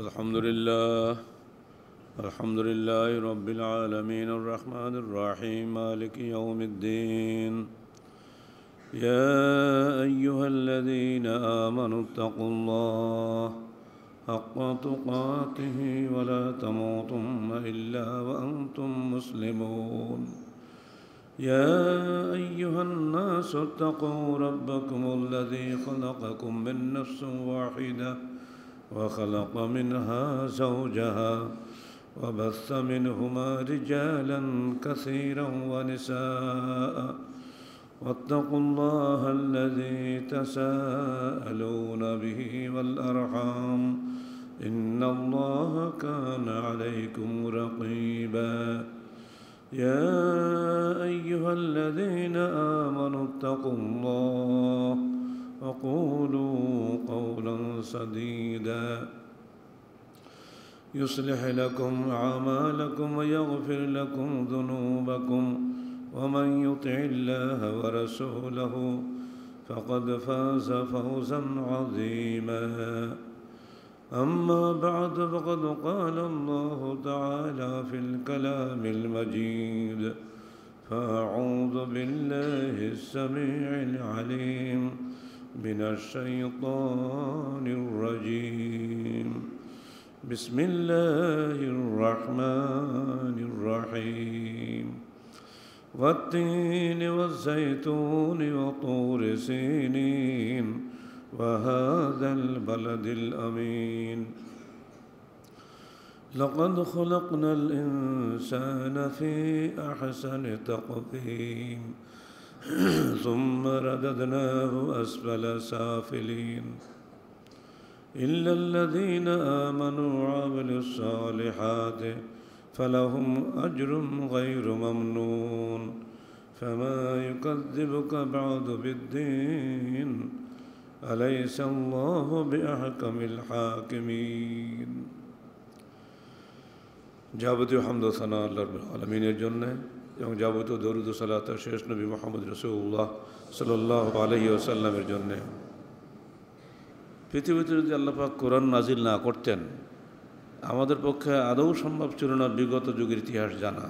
الحمد لله الحمد لله رب العالمين الرحمن الرحيم مالك يوم الدين يا أيها الذين آمنوا اتقوا الله حق تقاته ولا تموتن إلا وأنتم مسلمون يا أيها الناس اتقوا ربكم الذي خلقكم من نفس واحدة وخلق منها زوجها وبث منهما رجالا كثيرا ونساء واتقوا الله الذي تساءلون به والأرحام إن الله كان عليكم رقيبا يا أيها الذين آمنوا اتقوا الله وقولوا قولا سديدا يصلح لكم أعمالكم ويغفر لكم ذنوبكم ومن يطع الله ورسوله فقد فاز فوزا عظيما أما بعد فقد قال الله تعالى في الكلام المجيد فأعوذ بالله السميع العليم من الشيطان الرجيم بسم الله الرحمن الرحيم والتين والزيتون وطور سينين وهذا البلد الأمين لقد خلقنا الإنسان في أحسن تقويم ثم رددناه أسفل سافلين إلا الذين آمنوا وعملوا الصالحات فلهم أجر غير ممنون فما يكذبك بعد بالدين أليس الله بأحكم الحاكمين যাবতীয় হামদ ও সানা আল্লাহর আলমিনের জন্য এবং যাবতীয় দরুদ ও সালাত শেষ নবী মুহাম্মদ রাসূলুল্লাহ সাল্লাল্লাহু আলাইহি ওয়াসাল্লামের জন্য। পৃথিবীতে যদি আল্লাহ পাক কোরআন নাজিল না করতেন আমাদের পক্ষে আদৌ সম্ভব ছিল না বিগত যুগের ইতিহাস জানা।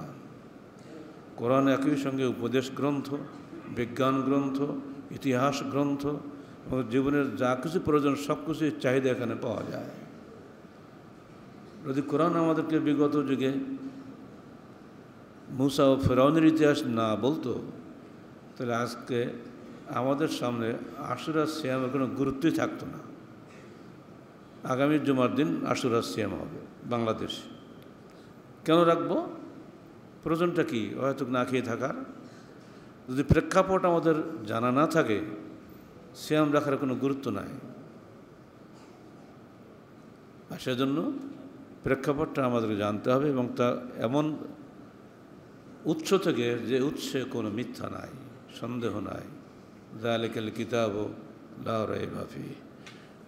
কোরআন একই সঙ্গে উপদেশ গ্রন্থ, বিজ্ঞান গ্রন্থ, ইতিহাস গ্রন্থ এবং জীবনের যা কিছু প্রয়োজন সব কিছুর চাহিদা এখানে পাওয়া যায়। যদি কোরআন আমাদেরকে বিগত যুগে মুসা ও ফেরাউনের ইতিহাস না বলতো তাহলে আজকে আমাদের সামনে আশুরা সিয়ামের কোনো গুরুত্বই থাকতো না। আগামী জুমার দিন আশুরা সিয়াম হবে বাংলাদেশ। কেন রাখবো? প্রয়োজনটা কি? হয়তো না খেয়ে থাকার। যদি প্রেক্ষাপট আমাদের জানা না থাকে সিয়াম রাখার কোনো গুরুত্ব নাই। আর সেজন্য প্রেক্ষাপটটা আমাদেরকে জানতে হবে এবং তা এমন উৎস থেকে যে উৎসে কোনো মিথ্যা নাই, সন্দেহ নাই। যালিকাল কিতাবু লা রাইবা ফীহি,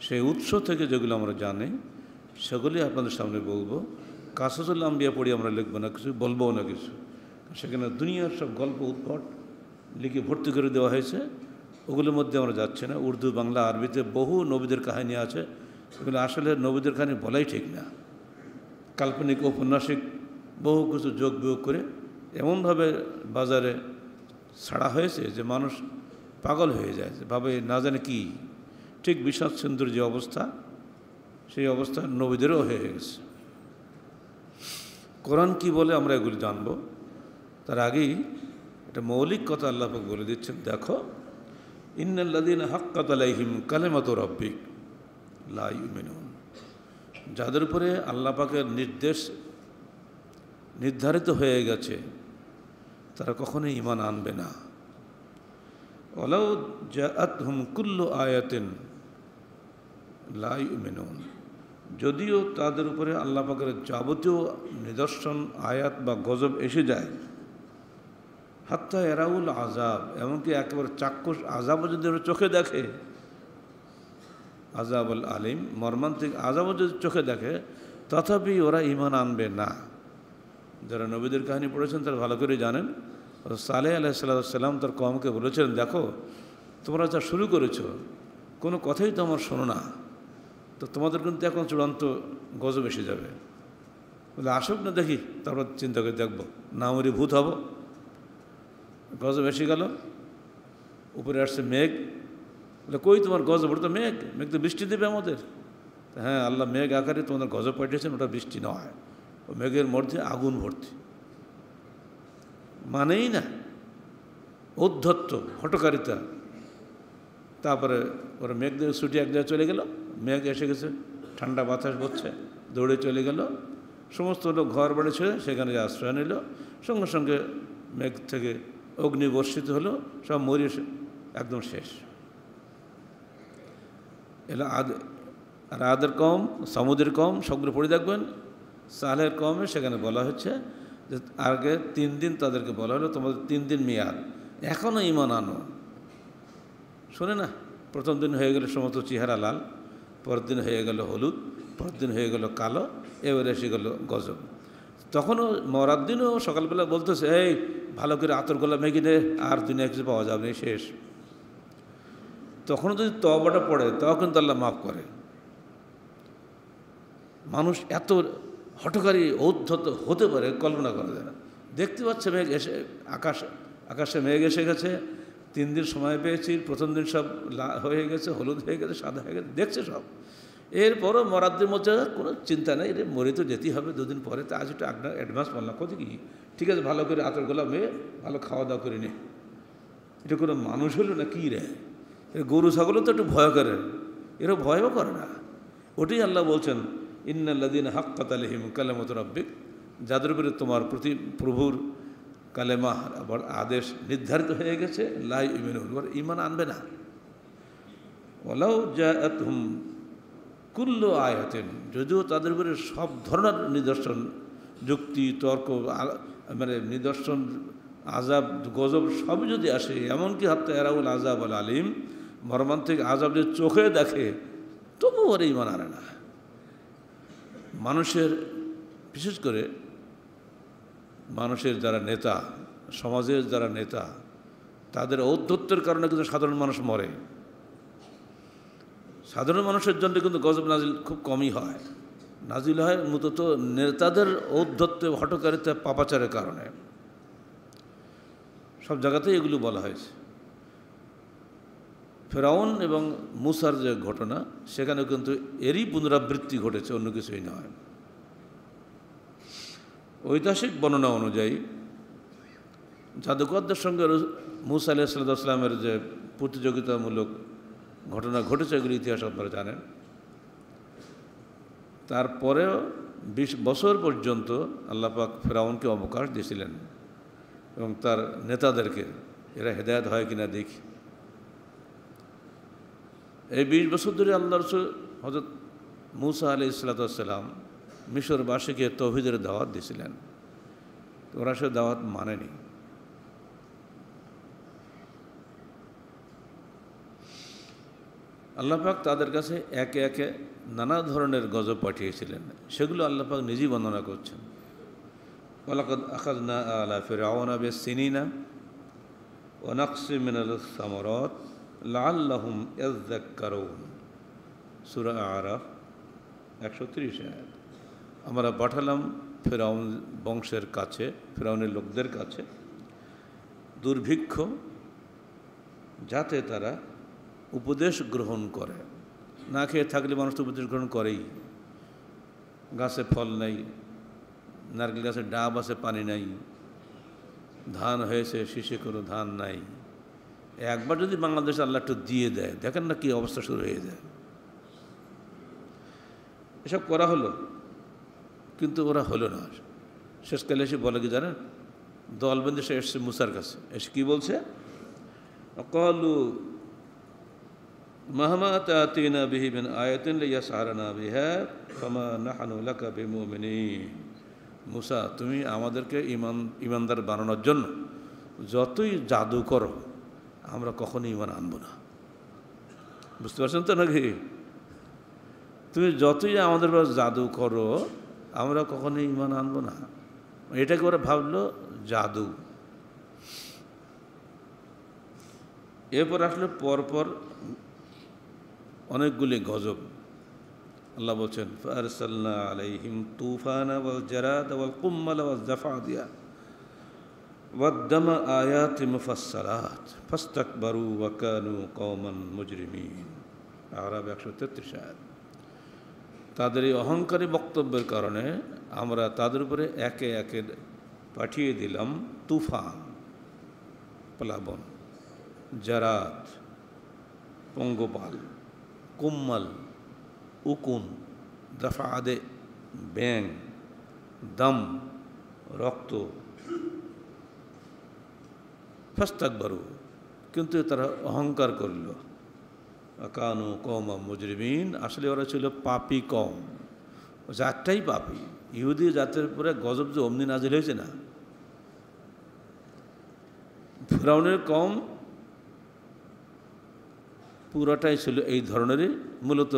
সেই উৎস থেকে যেগুলো আমরা জানি সেগুলি আপনাদের সামনে বলবো। কাসাসুল আম্বিয়া পড়ি আমরা লিখবো না কিছু, বলবো না কিছু। সেখানে দুনিয়ার সব গল্প উদ্ভট লিখে ভর্তি করে দেওয়া হয়েছে, ওগুলোর মধ্যে আমরা যাচ্ছি না। উর্দু, বাংলা, আরবিতে বহু নবীদের কাহিনী আছে, এগুলো আসলে নবীদের কাহিনী বলাই ঠিক না। কাল্পনিক ঔপন্যাসিক বহু কিছু যোগ বিয়োগ করে এমনভাবে বাজারে ছাড়া হয়েছে যে মানুষ পাগল হয়ে যায়, যে ভাবে না জানে কি। ঠিক বিষাদ সিন্ধুর যে অবস্থা, সেই অবস্থা নবীদেরও হয়ে গেছে। কোরআন কি বলে আমরা এগুলি জানব। তার আগেই একটা মৌলিক কথা আল্লাহ পাক বলে দিচ্ছেন, দেখো ইন্নাল্লাযীনা হাক্কাত আলাইহিম কালিমাতু রাব্বিক লা ইউমিনুন, যাদের উপরে আল্লাহ পাকের নির্দেশ নির্ধারিত হয়ে গেছে তারা কখনোই ঈমান আনবে না। ওয়ালাউ জাআতহুম কুল্লু আয়াতিন লা ইউমিনুন, যদিও তাদের উপরে আল্লাহ পাকের যাবতীয় নিদর্শন, আয়াত বা গজব এসে যায়, হাত্তা ইয়ারাউল আযাব, এমনকি একেবারে চাক্ষুষ আযাবও যদি ওরা চোখে দেখে, আযাবুল আলিম, মর্মান্তিক আযাবও যদি চোখে দেখে, তথাপি ওরা ঈমান আনবে না। যারা নবীদের কাহিনী পড়েছেন তারা ভালো করে জানেন, সালেহ আলাইহিস সালাম তার কওমকে বলেছিলেন, দেখো তোমরা যা শুরু করেছো কোনো কথাই তো আমার শোনো না, তো তোমাদের কিন্তু এখন চূড়ান্ত গজব এসে যাবে। বলে আসুক না দেখি, তারপর চিন্তা করে দেখবো, না মরি ভূত হব। গজব এসে গেল, উপরে আসছে মেঘ। বলে কই তোমার গজব? ওটা তো মেঘ, মেঘ তো বৃষ্টি দেবে আমাদের। হ্যাঁ, আল্লাহ মেঘ আকারে তোমাদের গজব পাঠিয়েছেন, ওটা বৃষ্টি নয়, ও মেঘের মধ্যে আগুন ভর্তি। মানেই না, ঔদ্ধত্য, হটকারিতা। তারপরে ওরা মেঘ দিয়ে ছুটি এক জায়গায় চলে গেল, মেঘ এসে গেছে, ঠান্ডা বাতাস বচ্ছে, দৌড়ে চলে গেল। সমস্ত লোক ঘর বাড়ি ছেড়ে সেখানে আশ্রয় নিল। সঙ্গে সঙ্গে মেঘ থেকে অগ্নি বর্ষিত হলো, সব মরিয়ে একদম শেষ। এলা আর আদের কম, সামুদের কম, সবগুলো পড়ে দেখবেন। সালের কমে সেখানে বলা হচ্ছে যে আগে 3 দিন তাদেরকে বলা হলো তোমাদের 3 দিন মেয়াদ, এখনও ঈমান আনো। শোনে না, প্রথম দিন হয়ে গেল সমস্ত চেহারা লাল, পরের দিন হয়ে গেল হলুদ, পরের দিন হয়ে গেল কালো, এবার এসে গেল গজব। তখনও মরার দিনও সকালবেলা বলতেছে, এই ভালো করে আতর গোলা মেঘে দে, আর দুনিয়া কিছু পাওয়া যাবে না, শেষ। তখনও যদি তওবাটা পড়ে তাও কিন্তু আল্লাহ মাফ করে। মানুষ এত হঠকারী ঔদ্ধত হতে পারে কল্পনা করা যায় না। দেখতে পাচ্ছে মেঘ এসে, আকাশে মেঘ এসে গেছে, 3 দিন সময় পেয়েছি, প্রথম দিন সব হয়ে গেছে, হলুদ হয়ে গেছে, সাদা হয়ে গেছে, দেখছে সব। এরপরও মরাদের মধ্যে কোনো চিন্তা নেই, রে মরে তো যেতেই হবে 2 দিন পরে, তা আজ একটু অ্যাডভান্স বললাম, কত কি ঠিক আছে, ভালো করে আতর গোলাপ মেয়ে ভালো খাওয়া দাওয়া করে নে। এটা কোনো মানুষ হলো না কি রে? গরু ছাগলও তো একটু ভয় করে, এরা ভয়ও করে না। ওটাই আল্লাহ বলছেন, ইন্নাল্লাযীনা হাক্কাত আলাইহিম কালিমাতু রাব্বিক, যাদের উপরে তোমার প্রভুর কালেমা আবার আদেশ নির্ধারিত হয়ে গেছে, লা ইউমিনুন, ঈমান আনবে না। ওয়ালাউ জাআতহুম কুল্লু আয়াতিন, যদিও তাদের উপরে সব ধরনের নিদর্শন, যুক্তি, তর্ক, মানে নিদর্শন, আযাব, গজব সবই যদি আসে, এমনকি হাত্তা ইয়ারাউল আযাব আল আলিম, মর্মান্তিক আযাব যে চোখে দেখে, তবুও ওরা ঈমান আনে না। মানুষের, বিশেষ করে মানুষের যারা নেতা, সমাজের যারা নেতা, তাদের ঔদ্ধত্যের কারণে কিন্তু সাধারণ মানুষ মরে। সাধারণ মানুষের জন্য কিন্তু গজব নাজিল খুব কমই হয়, নাজিল হয় মূলত নেতাদের ঔদ্ধত্য, হঠকারিতা, পাপাচারের কারণে। সব জায়গাতেই এগুলো বলা হয়েছে। ফেরাউন এবং মুসার যে ঘটনা, সেখানে কিন্তু এরই পুনরাবৃত্তি ঘটেছে, অন্য কিছুই নয়। ঐতিহাসিক বর্ণনা অনুযায়ী জাদুকরদের সঙ্গে মুসা আলাইহিস সালামের যে প্রতিযোগিতামূলক ঘটনা ঘটেছে, এগুলি ইতিহাস আপনারা জানেন। তারপরেও 20 বছর পর্যন্ত আল্লাহ পাক ফেরাউনকে অবকাশ দিয়েছিলেন এবং তার নেতাদেরকে, এরা হেদায়েত হয় কিনা দেখি। এই 20 বছর ধরে আল্লাহ রাসূল হযরত মুসা আলাইহিস সালাম মিশরবাসীকে তৌহিদের দাওয়াত দিয়েছিলেন, ওরা সে দাওয়াত মানেনি। আল্লাহ পাক তাদের কাছে একে একে নানা ধরনের গজব পাঠিয়েছিলেন, সেগুলো আল্লাহ পাক নিজেই বর্ণনা করছেন। ওয়ালাকাদ আখাযনা আলা ফিরআউনা বিস-সিনিনা ওয়া নাকসিম মিনাস সামারাত লাআল্লাহুম ইয়াযযাক্কারুন, সূরা আরাফ 130 আয়াত। আমরা পাঠালাম ফিরআউন বংশের কাছে, ফিরআউনের লোকদের কাছে দুর্ভিক্ষ, যাতে তারা উপদেশ গ্রহণ করে। না খেয়ে থাকলে মানুষ তো উপদেশ গ্রহণ করেই। গাছে ফল নেই, নারকেল গাছে ডাব আছে, পানি নাই, ধান হয়েছে শীষে কোনো ধান নাই। একবার যদি বাংলাদেশে আল্লাহ একটু দিয়ে দেয়, দেখেন না কি অবস্থা শুরু হয়ে যায়। এসব করা হলো, কিন্তু ওরা হলো না। শেষকালে এসে বলে কি জানেন, দলবন্দি সে এসছে মুসার কাছে, এসে কি বলছে, ক্বালু মাহমা তা'তিনা বিহি মিন আয়াতিন লিয়াসহারানা বিহা ফামা নাহনু লাকা বিমুমিনিন। মুসা, তুমি আমাদেরকে ইমানদার বানানোর জন্য যতই জাদু করো, আমরা কখনো ঈমান আনবো না। বুঝতে পারছেন তো নাকি? তুমি যতই আমাদের জাদু করো, আমরা কখনো ঈমান আনবো না। এটাকে ওরা ভাবলো জাদু। এরপর আসলে পরপর অনেকগুলি গজব। আল্লাহ বলছেন ফারসালনা আলাইহিম তুফানা ওয়াল জারাদা ওয়াল কুম্মাল ওয়াল জাফাদিয়া ওয়াদ-দাম আয়াতিন মুফাসসালাত ফাস্তাকবারু ওয়া কানু কওমান মুজরিমিন। আরাব 133 আয়াত। তাদের এই অহংকারী বক্তব্যের কারণে আমরা তাদের উপরে একে একে পাঠিয়ে দিলাম তুফান, প্লাবন, জারাদ, পঙ্গপাল, কুম্মাল, উকুন, দাফাদে ব্যাং, দাম রক্ত। ফাস্তাকবারু, কিন্তু তারা অহংকার করল। কানু কওমান মুজরিমিন, আসলে ওরা ছিল পাপী কম, জাতটাই পাপী। ইহুদি জাতের উপরে গজব যে অমনি নাজিল হয়েছে না। ফিরআউনের কম পুরাটাই ছিল এই ধরনেরই, মূলত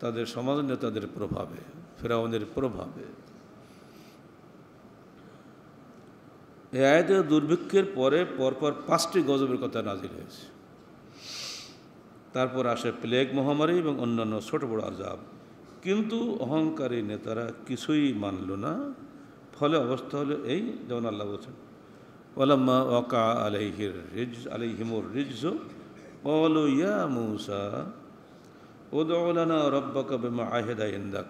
তাদের সমাজ নেতাদের প্রভাবে, ফিরআউনের প্রভাবে। এই আয়াতে দুর্ভিক্ষের পরে পরপর 5টি গজবের কথা নাজিল হয়েছে। তারপর আসে প্লেগ মহামারী এবং অন্যান্য ছোট বড় আযাব। কিন্তু অহংকারী নেতারা কিছুই মানল না। ফলে অবস্থা হলো এই, যেমন আল্লাহ বলছেন ওয়ালাম্মা ওয়াকা আলাইহিমুর রিজজ ক্বালু ইয়া মূসা উদউ লানা রাব্বাকা বিমা আহাদা ইনদাক।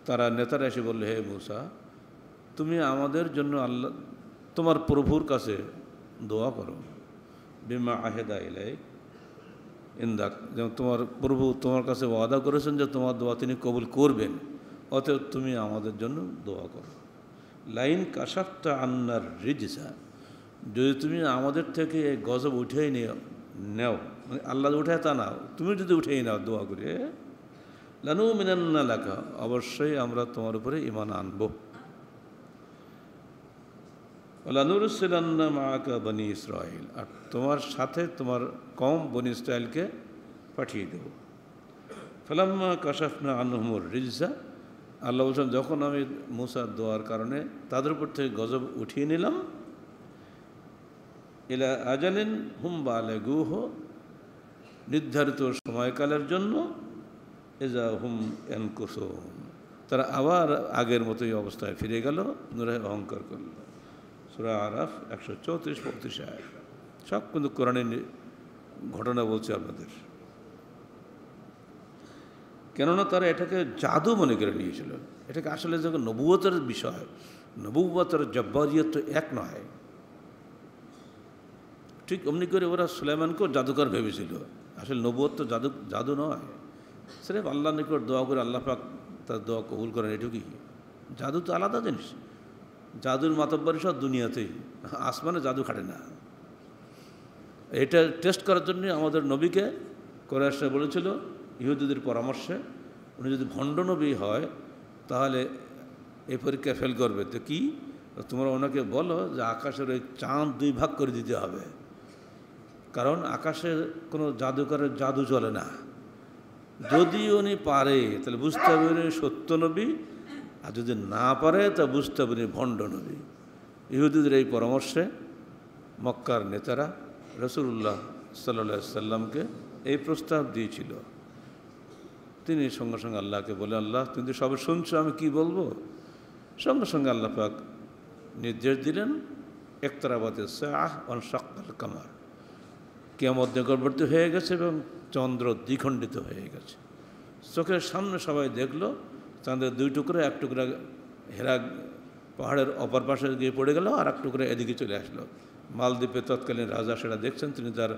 তারা নেতারা এসে বলল, হে মূসা, তুমি আমাদের জন্য আল্লাহ তোমার প্রভুর কাছে দোয়া করো। বিমা আহাদা ইলাইক ইনদাক, যেমন তোমার প্রভু তোমার কাছে ওয়াদা করেছেন যে তোমার দোয়া তিনি কবুল করবেন, অতএব তুমি আমাদের জন্য দোয়া করো। লাইন কাশাফতা আন্নার রিজসা, যদি তুমি আমাদের থেকে এই গজব উঠেই নেও, মানে আল্লাহ উঠায় তা নাও, তুমি যদি উঠেই নাও দোয়া করে, লানু মিনান্না লাকা, অবশ্যই আমরা তোমার উপরে ঈমান আনব। লানুরসিলান্না মাআকা বনি ইসরাঈল, আর তোমার সাথে তোমার কওম বনি ইসরাঈলকে পাঠিয়ে দেব। ফালাম্মা কাশাফনা আনহুমুর রিজসা, আল্লাহ বলছেন যখন আমি মূসার দোয়ার কারণে তাদের উপর থেকে গজব উঠিয়ে নিলাম, ইলা আজালিন হুম বালিগুহ, নির্ধারিত সময়কালের জন্য, ইজা হুম ইয়ানকুসুন, তারা আবার আগের মতোই অবস্থায় ফিরে গেল, পুনরায় অহংকার করল। সূরা আরাফ 134-35 আয়াত। সব কিন্তু কোরআনের ঘটনা বলছে আপনাদের। কেননা তারা এটাকে জাদু মনে করে নিয়েছিল। এটাকে আসলে যখন নবুয়তের বিষয়, নবুয়তের জব্বারিয়ত তো এক নয়। ঠিক অমনি করে ওরা সুলাইমানকেও জাদুকর ভেবেছিল। আসলে নবুয়ত তো জাদু নয়, সির্ফ আল্লাহ নিকট দোয়া করে আল্লাহ পাক তার দোয়া কবুল করেন, এটুকুই। জাদু তো আলাদা জিনিস। জাদুর মাতব্বরি সব দুনিয়াতেই, আসমানে জাদু খাটে না। এটা টেস্ট করার জন্য আমাদের নবীকে কোরআশ বলেছিল ইহুদিদের পরামর্শে, উনি যদি ভণ্ড নবী হয় তাহলে এই পরীক্ষা ফেল করবে। তো কি, তোমরা ওনাকে বলো যে আকাশের ওই চাঁদ 2 ভাগ করে দিতে হবে, কারণ আকাশে কোনো জাদুকরের জাদু চলে না। যদি উনি পারে তাহলে বুঝতে হবে উনি সত্য নবী, আর যদি না পারে তা বুঝতে হবে উনি ভণ্ড নবী। ইহুদিদের এই পরামর্শে মক্কার নেতারা রাসূলুল্লাহ সাল্লাল্লাহু আলাইহি সাল্লামকে এই প্রস্তাব দিয়েছিল। তিনি সঙ্গে সঙ্গে আল্লাহকে বলে, আল্লাহ তুমি তো সবে শুনছো, আমি কি বলবো? সঙ্গে সঙ্গে আল্লাহ পাক নির্দেশ দিলেন, ইকতারাবাতিস সাআহ ওয়ানশাক্কাল কামার, কিয়ামত নিকটবর্তী হয়ে গেছে এবং চন্দ্র দ্বিখণ্ডিত হয়ে গেছে। চোখের সামনে সবাই দেখলো চাঁদের 2 টুকরা, এক টুকরা হেরা পাহাড়ের অপর পাশে গিয়ে পড়ে গেল, আর এক টুকরা এদিকে চলে আসলো। মালদ্বীপে তৎকালীন রাজা সেটা দেখছেন, তিনি তার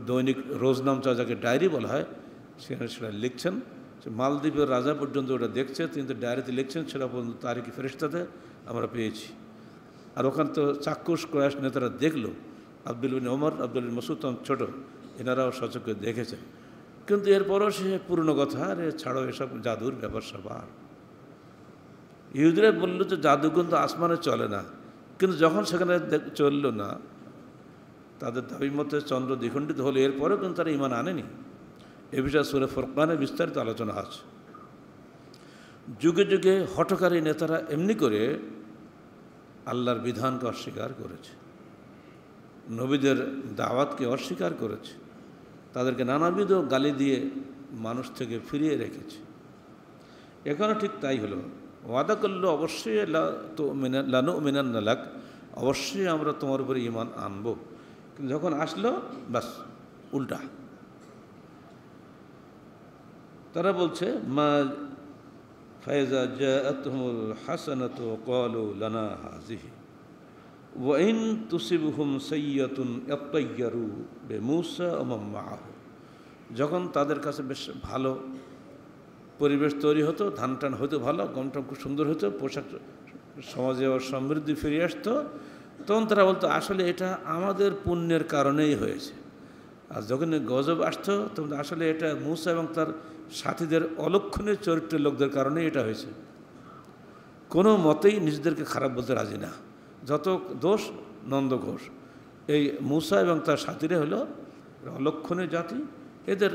দৈনিক রোজনামচা, যাকে ডায়েরি বলা হয়, সেখানে সেটা লিখছেন। সে মালদ্বীপের রাজা পর্যন্ত ওটা দেখছে, তিনি তো ডায়েরিতে লিখছেন, সেটা পর্যন্ত তারিখি ফেরেশতাতে আমরা পেয়েছি। আর ওখানে তো চাক্ষুষ কুরাইশ নেতারা দেখলো, আব্দুল বিন ওমর, আব্দুল বিন মাসউদ ছোট, এনারাও সচক্ষে দেখেছেন। কিন্তু এরপরও সে পুরনো কথা, আরে ছাড়ো এসব জাদুর ব্যাপার সবার। ইহুদিরা বললো যে জাদু কিন্তু আসমানে চলে না, কিন্তু যখন সেখানে চলল না, তাদের দাবি মতে চন্দ্র দ্বিখণ্ডিত হলো, এরপরেও কিন্তু তারা ঈমান আনেনি। এ বিষয়ে সূরা ফুরকানে বিস্তারিত আলোচনা আছে। যুগে যুগে হঠকারী নেতারা এমনি করে আল্লাহর বিধানকে অস্বীকার করেছে, নবীদের দাওয়াতকে অস্বীকার করেছে, তাদেরকে নানাবিধ গালি দিয়ে মানুষ থেকে ফিরিয়ে রেখেছি। এখানে ঠিক তাই হলো, ওয়াদা করলো অবশ্যই লানু মিনান্না লাক, অবশ্যই আমরা তোমার উপরে ঈমান আনব, কিন্তু যখন আসলো বাস উল্টা। তারা বলছে মা ফাইজা জাআতহুমুল হাসানাতু ক্বালু লানা হাযিহি ওয়া ইন তুসিবহুম সাইয়্যাতুন ইয়াত্তায়্যারু বিমূসা ওয়া মান মাআহু। যখন তাদের কাছে বেশ ভালো পরিবেশ তৈরি হতো, ধান টান হতো ভালো, গমটম খুব সুন্দর হতো, পোশাক সমাজে আবার সমৃদ্ধি ফিরে আসতো, তখন তারা বলতো আসলে এটা আমাদের পুণ্যের কারণেই হয়েছে। আর যখন গজব আসতো তখন আসলে এটা মূসা এবং তার সাথীদের অলক্ষণীয় চরিত্রের লোকদের কারণেই এটা হয়েছে। কোনো মতেই নিজেদেরকে খারাপ বলতে রাজি না, যত দোষ নন্দ ঘোষ। এই মূসা এবং তার সাথীরা হলো অলক্ষণীয় জাতি, এদের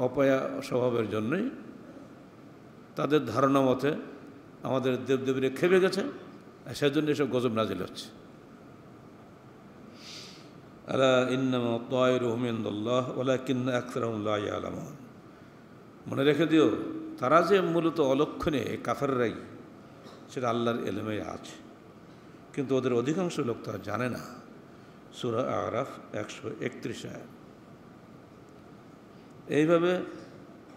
অপয়া স্বভাবের জন্যই তাদের ধারণা মতে আমাদের দেবদেবীরা খেপে গেছে, সেজন্য এসব গজব নাজিল হচ্ছে। আলা ইন্নামা তায়রুহুম ইনদাল্লাহ ওয়ালাকিন্না আকসারহুম লা ইয়ালামুন। মনে রেখে দিও, তারা যে মূলত অলক্ষণে কাফেররাই, সেটা আল্লাহর ইলমে আছে, কিন্তু ওদের অধিকাংশ লোক তা জানে না। সূরা আরাফ 131 আয়াত। এইভাবে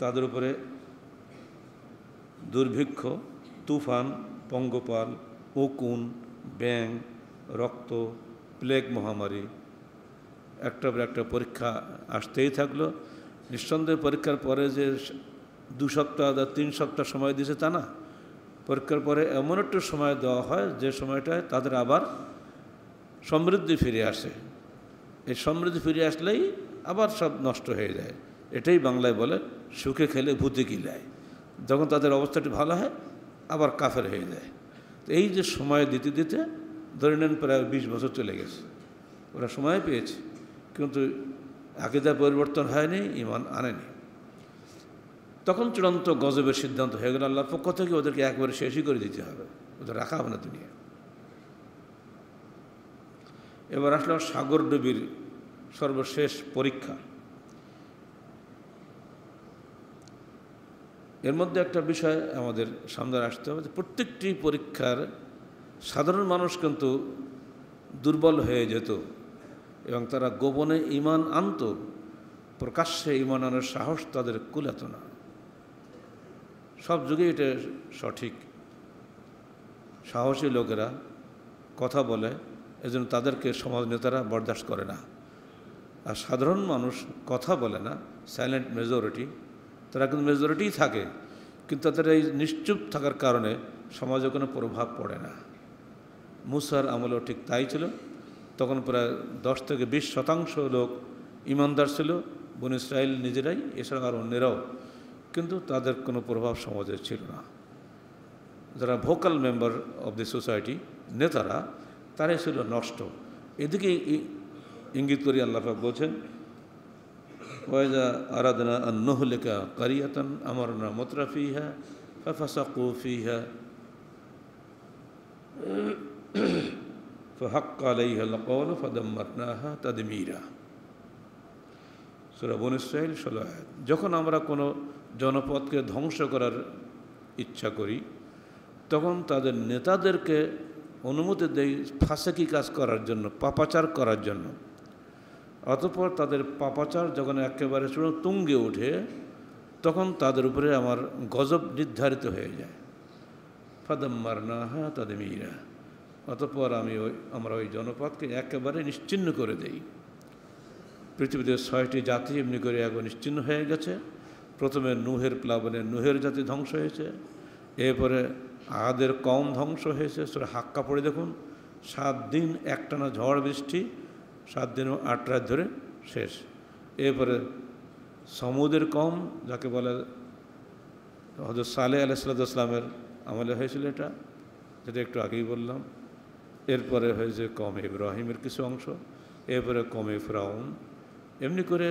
তাদের উপরে দুর্ভিক্ষ, তুফান, পঙ্গপাল, উকুন, ব্যাঙ, রক্ত, প্লেগ মহামারী, একটার পর একটা পরীক্ষা আসতেই থাকলো। নিঃসন্দেহে পরীক্ষার পরে যে 2 সপ্তাহ বা 3 সপ্তাহ সময় দিয়েছে তা না, পরীক্ষার পরে এমন একটু সময় দেওয়া হয় যে সময়টায় তাদের আবার সমৃদ্ধি ফিরে আসে। এই সমৃদ্ধি ফিরে আসলেই আবার সব নষ্ট হয়ে যায়। এটাই বাংলায় বলে সুখে খেলে ভূতে কিলায়। যখন তাদের অবস্থাটি ভালো হয় আবার কাফের হয়ে যায়। তো এই যে সময় দিতে দিতে ধরে নেন প্রায় 20 বছর চলে গেছে, ওরা সময় পেয়েছে, কিন্তু আকীদা পরিবর্তন হয়নি, ঈমান আনেনি। তখন চূড়ান্ত গজবের সিদ্ধান্ত হয়ে গেল আল্লাহর পক্ষ থেকে, ওদেরকে একবারে শেষই করে দিতে হবে, ওদের রাখা হবে না দুনিয়া। এবার আসলে সাগরডুবির সর্বশেষ পরীক্ষা। এর মধ্যে একটা বিষয় আমাদের সামনে আসতে হবে, প্রত্যেকটি পরীক্ষার সাধারণ মানুষ কিন্তু দুর্বল হয়ে যেত এবং তারা গোপনে ঈমান আনত, প্রকাশ্যে ঈমান আনার সাহস তাদের কুলাত না। সব যুগে এটা সঠিক। সাহসী লোকেরা কথা বলে, এজন্য তাদেরকে সমাজ নেতারা বরদাস্ত করে না। আর সাধারণ মানুষ কথা বলে না, সাইলেন্ট মেজরিটি, তারা কিন্তু মেজরিটিই থাকে, কিন্তু তাদের এই নিশ্চুপ থাকার কারণে সমাজে কোনো প্রভাব পড়ে না। মূসার আমলেও ঠিক তাই ছিল। তখন প্রায় 10 থেকে 20% লোক ঈমানদার ছিল, বনী ইসরাইল নিজেরাই, এছাড়া আর অন্যেরাও, কিন্তু তাদের কোনো প্রভাব সমাজে ছিল না। যারা vocal member of the society, নেতারা, তারাই ছিল নষ্ট। এদিকে ইঙ্গিত করি আল্লাহ পাক বলছেন ওয়াইজা আরাদনা আন নুহলিকা কারিয়াতান আমারনা মুতরাফিহা ফাফাসাকু ফিহা ফাহাক্কা আলাইহাল কওলু ফাদাম্মারনাহা তাদমীরা। সূরা বনী ইসরাঈল 16 আয়াত। যখন আমরা কোনো জনপদকে ধ্বংস করার ইচ্ছা করি, তখন তাদের নেতাদেরকে অনুমতি দেই ফাসেকি কাজ করার জন্য, পাপাচার করার জন্য। অতঃপর তাদের পাপাচার যখন একেবারে তুঙ্গে ওঠে, তখন তাদের উপরে আমার গজব নির্ধারিত হয়ে যায়। ফাদাম্মারনাহা তাদমীরা। অতঃপর আমরা ওই জনপদকে একেবারে নিশ্চিহ্ন করে দেই। পৃথিবীতে 6টি জাতি এমনি করে এখন নিশ্চিহ্ন হয়ে গেছে। প্রথমে নুহের প্লাবনে নুহের জাতি ধ্বংস হয়েছে, এরপরে আদের কম ধ্বংস হয়েছে। সূরা হাক্কা পড়ে দেখুন, 7 দিন একটানা ঝড় বৃষ্টি, 7 দিন 8 রাত ধরে শেষ। এরপরে সমুদের কম, যাকে বলে হযরত সালেহ আলাইহিস সালামের আমলে হয়েছিল এটা, যেটা একটু আগেই বললাম। এরপরে হয়েছে কমে ইব্রাহিমের কিছু অংশ, এরপরে কমে ফিরআউন। এমনি করে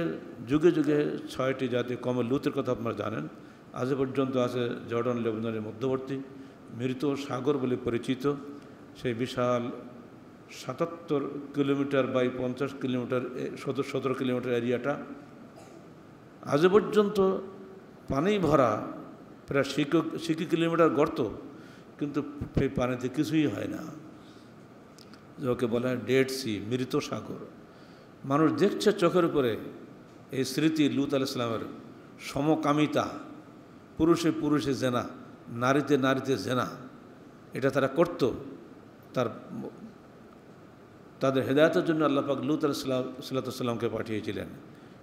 যুগে যুগে 6টি জাতি। কমে লুতের কথা আপনারা জানেন, আজ পর্যন্ত আছে জর্ডান লেবাননের মধ্যবর্তী মৃত সাগর বলে পরিচিত সেই বিশাল 77 কিলোমিটার বাই 50 কিলোমিটার 17 কিলোমিটার এরিয়াটা আজ পর্যন্ত পানি ভরা প্রায় 6 কিলোমিটার গর্ত, কিন্তু সেই পানিতে কিছুই হয় না। যাকে বলা হয় ডেড সি, মৃত সাগর। মানুষ দেখছে চোখের উপরে এই স্মৃতি লূত আলাইহিস সালামের সমকামিতা, পুরুষে পুরুষে জেনা, নারীতে নারীতে জেনা, এটা তারা করত। তাদের হেদায়েতের জন্য আল্লাহ পাক লূত আলাইহিস সালামকে পাঠিয়েছিলেন।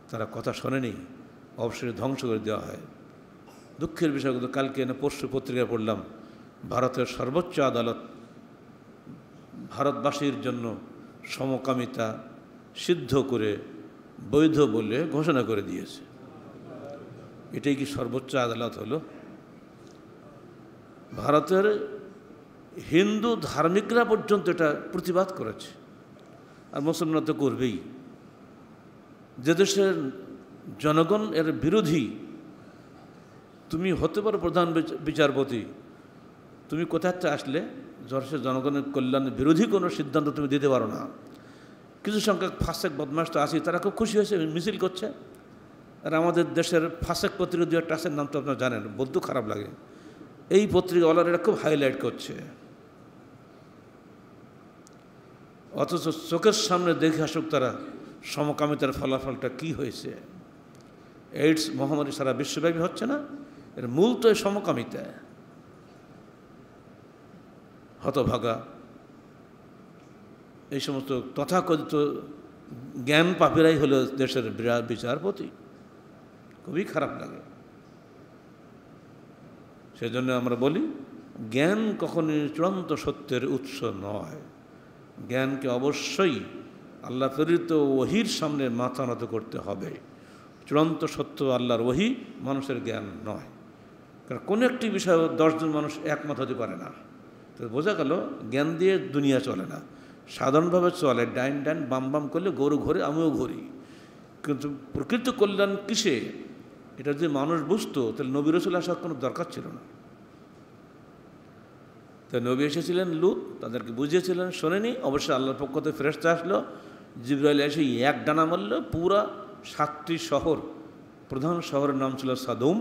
তারা কথা শোনেনি, অবশেষে ধ্বংস করে দেওয়া হয়। দুঃখের বিষয়গুলো কালকে পরশু পত্রিকা পড়লাম, ভারতের সর্বোচ্চ আদালত ভারতবাসীর জন্য সমকামিতা সিদ্ধ করে বৈধ বলে ঘোষণা করে দিয়েছে। এটাই কি সর্বোচ্চ আদালত হলো? ভারতের হিন্দু ধার্মিকরা পর্যন্ত এটা প্রতিবাদ করেছে, আর মুসলমানরা তো করবেই। যে দেশের জনগণ এর বিরোধী, তুমি হতে পারো প্রধান বিচারপতি, তুমি কোথাতে আসলে দেশের জনগণের কল্যাণের বিরোধী কোনো সিদ্ধান্ত তুমি দিতে পারো না। কিছু সংখ্যক ফাসেক বদমাশ তো আছে, তারা খুব খুশি হয়েছে, মিছিল করছে। আর আমাদের দেশের ফাসেক পত্রিকা দু একটা আছে, নাম তো আপনারা জানেন, বলতেও খারাপ লাগে। এই পত্রিকাওয়ালারা এটা খুব হাইলাইট করছে, অথচ চোখের সামনে দেখে আসুক তারা সমকামিতার ফলাফলটা কি হয়েছে। এইডস মহামারী সারা বিশ্বব্যাপী হচ্ছে না, এর মূল তো এই সমকামিতা। হতভাগা এই সমস্ত তথাকথিত জ্ঞান পাপীরাই হলো দেশের বিচারপতি। খুবই খারাপ লাগে। সেজন্য আমরা বলি, জ্ঞান কখনই চূড়ান্ত সত্যের উৎস নয়। জ্ঞানকে অবশ্যই আল্লাহ প্রেরিত ওহীর সামনে মাথা নত করতে হবে। চূড়ান্ত সত্য আল্লাহর ওহী, মানুষের জ্ঞান নয়। কারণ কোনো একটি বিষয়ে 10 জন মানুষ একমত হতে পারে না। তো বোঝা গেল জ্ঞান দিয়ে দুনিয়া চলে না। সাধারণভাবে চলে, ডাইন ডাইন বাম বাম করলে গরু ঘোরে, আমিও ঘুরি, কিন্তু প্রকৃত কল্যাণ কিসে এটা যদি মানুষ বুঝতো, তাহলে নবী রাসূল আসার কোনো দরকার ছিল না। তাই নবী এসেছিলেন, লূত তাদেরকে বুঝিয়েছিলেন, শোনেনি। অবশ্যই আল্লাহর পক্ষ থেকে ফেরেশতা আসলো, জিবরাইল এসে এক ডানা মারল, পুরা 7টি শহর, প্রধান শহরের নাম ছিল সাদুম,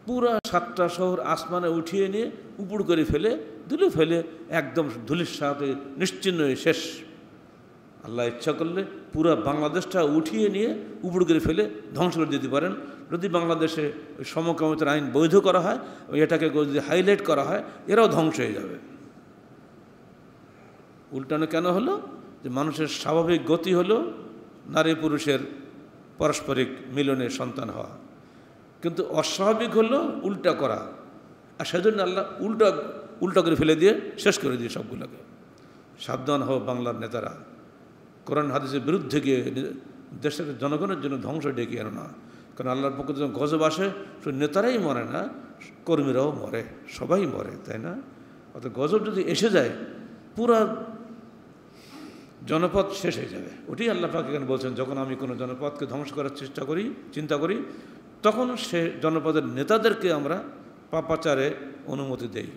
পুরা 7টা শহর আসমানে উঠিয়ে নিয়ে উপুড় করে ফেলে ধুলে ফেলে একদম ধুলির সাথে নিশ্চিহ্ন হয়ে শেষ। আল্লাহ ইচ্ছা করলে পুরা বাংলাদেশটা উঠিয়ে নিয়ে উপুড় করে ফেলে ধ্বংস করে দিতে পারেন। যদি বাংলাদেশে সমকামিতার আইন বৈধ করা হয়, এটাকে যদি হাইলাইট করা হয়, এরাও ধ্বংস হয়ে যাবে। উল্টানো কেন হলো? যে মানুষের স্বাভাবিক গতি হলো নারী পুরুষের পারস্পরিক মিলনে সন্তান হওয়া, কিন্তু অস্বাভাবিক হলো উল্টা করা। আর সেজন্য আল্লাহ উল্টা করে ফেলে দিয়ে শেষ করে দিয়ে সবগুলোকে। সাবধান হও বাংলার নেতারা, কোরআন হাদিসের বিরুদ্ধে গিয়ে দেশের জনগণের জন্য ধ্বংস ডেকে আনো না। কারণ আল্লাহর পক্ষে যখন গজব আসে, শুধু নেতারাই মরে না, কর্মীরাও মরে, সবাই মরে, তাই না? অর্থাৎ গজব যদি এসে যায়, পুরা জনপদ শেষ হয়ে যাবে। ওটাই আল্লাহ পাক এখানে বলছেন, যখন আমি কোনো জনপদকে ধ্বংস করার চেষ্টা করি, চিন্তা করি, তখন সে জনপদের নেতাদেরকে আমরা পাপাচারে অনুমতি দেই।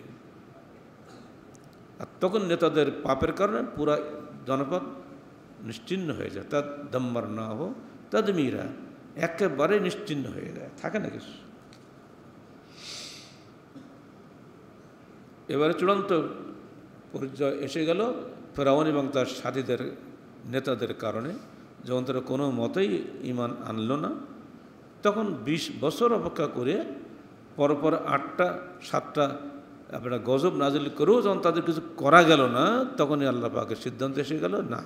আর তখন নেতাদের পাপের কারণে পুরা জনপদ নিশ্চিহ্ন হয়ে যায়। তার দম্মার না হো তাদমীরা, একেবারে নিশ্চিহ্ন হয়ে যায়, থাকে না কিছু। এবারে চূড়ান্ত পর্যায়ে এসে গেল ফেরাউন এবং তার সাথীদের নেতাদের কারণে। যখন তারা কোনো মতেই ঈমান আনলো না, তখন 20 বছর অপেক্ষা করে পরপর 7টা আপনারা গজব নাজিল করেও যখন তাদের কিছু করা গেল না, তখনই আল্লাহ পাকের সিদ্ধান্ত এসে গেল, না,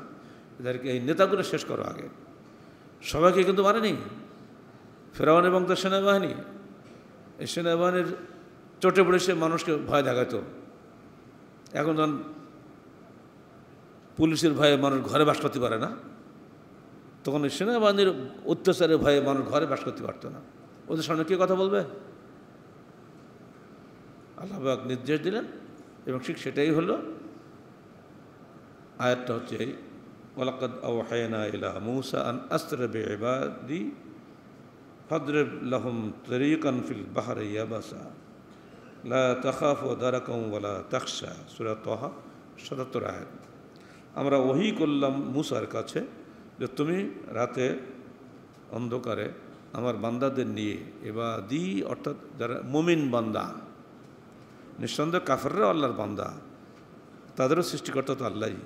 এদেরকে এই নেতাগুলো শেষ করো আগে। সবাইকে কিন্তু মারেনি ফেরাউন এবং তার সেনাবাহিনী। এই সেনাবাহিনীর চোটে পড়ে সে মানুষকে ভয় দেখাতো। এখন যখন পুলিশের ভয়ে মানুষ ঘরে বাস করতে পারে না, তখন এই সেনাবাহিনীর অত্যাচারের ভয়ে মানুষ ঘরে বাস করতে পারতো না। ওদের সামনে কে কথা বলবে? আল্লাহ পাক নির্দেশ দিলেন, এবং ঠিক সেটাই হলো। আয়াতটা হচ্ছে এই, ওয়ালাকাদ আওহায়না ইলা মূসা আন আসরি বিইবাদি ফাদরিব লাহুম তারিকান ফিল বাহরি ইয়াবাসা লা তাখাফু দারাকাম ওয়ালা তাখশা। সূরা তাহা ৭৭ আয়াত। আমরা ওহী করলাম মূসার কাছে যে তুমি রাতে অন্ধকারে আমার বান্দাদের নিয়ে, ইবাদি অর্থাৎ যারা মুমিন বান্দা, নিঃসন্দেহ কাফেররা আল্লাহর বান্দা, তাদেরও সৃষ্টিকর্তা তো আল্লাহই,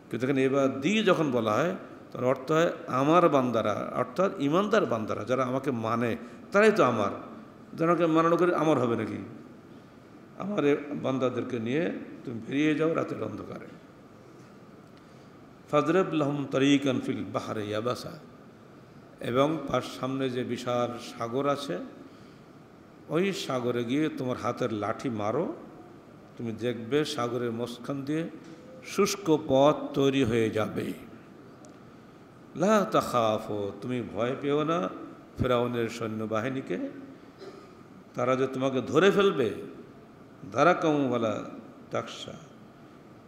কিন্তু এখানে ইবাদি যখন বলা হয় তার অর্থ হয় আমার বান্দারা, অর্থাৎ ইমানদার বান্দারা যারা আমাকে মানে, তারাই তো আমার। যারা আমাকে মানানো করে আমার হবে নাকি? আমার বান্দাদেরকে নিয়ে তুমি বেরিয়ে যাও রাতের অন্ধকারে। ফাজরাব লাহুম তারিকান ফিল বাহরে ইয়াবাসা, এবং তার সামনে যে বিশাল সাগর আছে, ওই সাগরে গিয়ে তোমার হাতের লাঠি মারো, তুমি দেখবে সাগরের মাঝখান দিয়ে শুষ্ক পথ তৈরি হয়ে যাবে। লা তাখাফু, তুমি ভয় পেও না ফেরাউনের সৈন্যবাহিনীকে, তারা যে তোমাকে ধরে ফেলবে, দারাকাম ওয়ালা তাকশা,